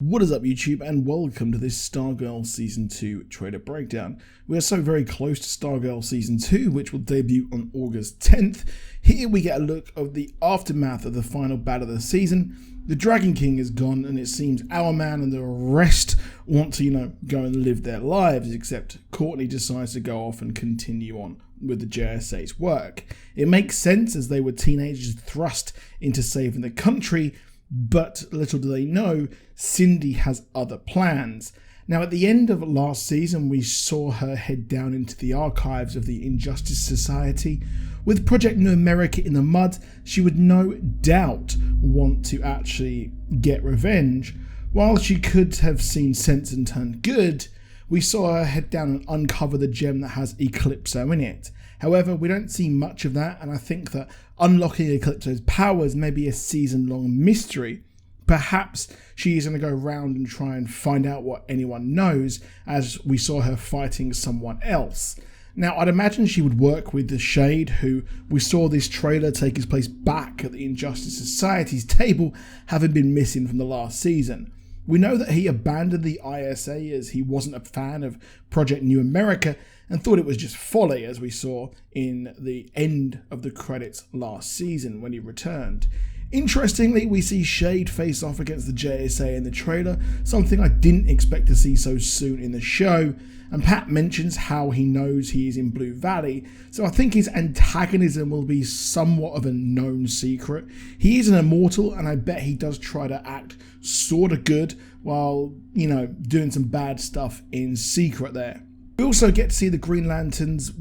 What is up YouTube, and welcome to this Stargirl Season 2 trailer breakdown. We are so very close to Stargirl Season 2, which will debut on August 10th. Here we get a look of the aftermath of the final battle of the season. The Dragon King is gone, and it seems our man and the rest want to, go and live their lives, except Courtney decides to go off and continue on with the JSA's work. It makes sense, as they were teenagers thrust into saving the country, but little do they know, Cindy has other plans. Now, at the end of last season, we saw her head down into the archives of the Injustice Society. With Project New America in the mud, she would no doubt want to actually get revenge. While she could have seen sense and turned good, we saw her head down and uncover the gem that has Eclipso in it. However, we don't see much of that, and I think that unlocking Eclipso's powers may be a season-long mystery. Perhaps she is going to go around and try and find out what anyone knows, as we saw her fighting someone else. Now, I'd imagine she would work with the Shade, who we saw this trailer take his place back at the Injustice Society's table, having been missing from the last season. We know that he abandoned the ISA as he wasn't a fan of Project New America and thought it was just folly, as we saw in the end of the credits last season when he returned. Interestingly, we see Shade face off against the JSA in the trailer, something I didn't expect to see so soon in the show, and Pat mentions how he knows he is in Blue Valley, so I think his antagonism will be somewhat of a known secret. He is an immortal, and I bet he does try to act sorta good while, doing some bad stuff in secret there. We also get to see the Green Lantern's,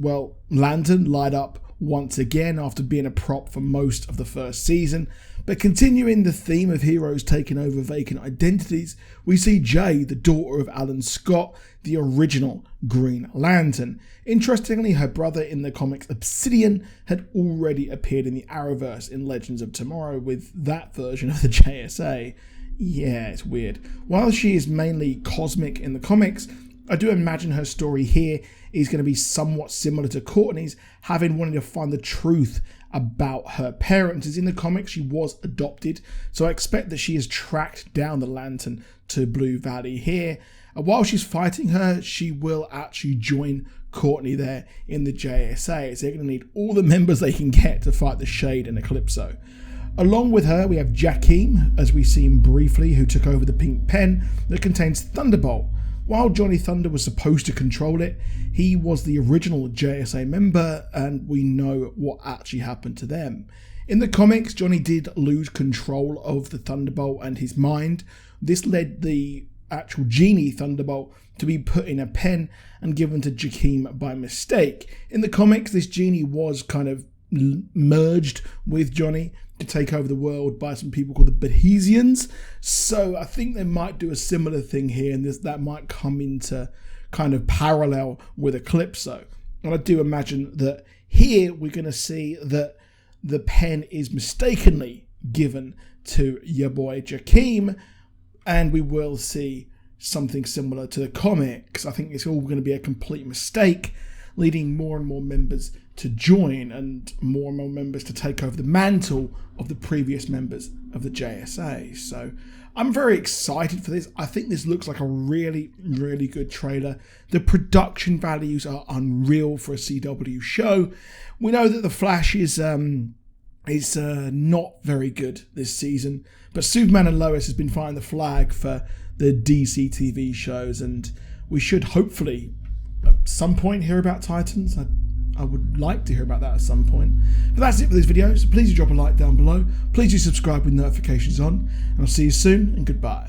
lantern light up once again after being a prop for most of the first season. But continuing the theme of heroes taking over vacant identities, we see Jay, the daughter of Alan Scott, the original Green Lantern. Interestingly, her brother in the comics Obsidian had already appeared in the Arrowverse in Legends of Tomorrow with that version of the JSA. Yeah, it's weird. While she is mainly cosmic in the comics, I do imagine her story here is going to be somewhat similar to Courtney's, having wanted to find the truth about her parents. As in the comics, she was adopted, so I expect that she has tracked down the Lantern to Blue Valley here. And while she's fighting her, she will actually join Courtney there in the JSA, as they're going to need all the members they can get to fight the Shade and Eclipso. Along with her, we have Jakeem, as we see him briefly, who took over the pink pen that contains Thunderbolt. While Johnny Thunder was supposed to control it, he was the original JSA member, and we know what actually happened to them. In the comics, Johnny did lose control of the Thunderbolt and his mind. This led the actual genie Thunderbolt to be put in a pen and given to Jakeem by mistake. In the comics, this genie was kind of merged with Johnny to take over the world by some people called the Behesians. So I think they might do a similar thing here, and that might come into kind of parallel with Eclipso. And I do imagine that here we're going to see that the pen is mistakenly given to your boy Jakeem, and we will see something similar to the comics. I think it's all going to be a complete mistake, leading more and more members to join and more members to take over the mantle of the previous members of the JSA. So I'm very excited for this. I think this looks like a really, really good trailer. The production values are unreal for a CW show. We know that The Flash is not very good this season, but Superman and Lois has been flying the flag for the DC TV shows, and we should hopefully at some point hear about Titans. I would like to hear about that at some point. But that's it for this video, so please do drop a like down below. Please do subscribe with notifications on, and I'll see you soon, and goodbye.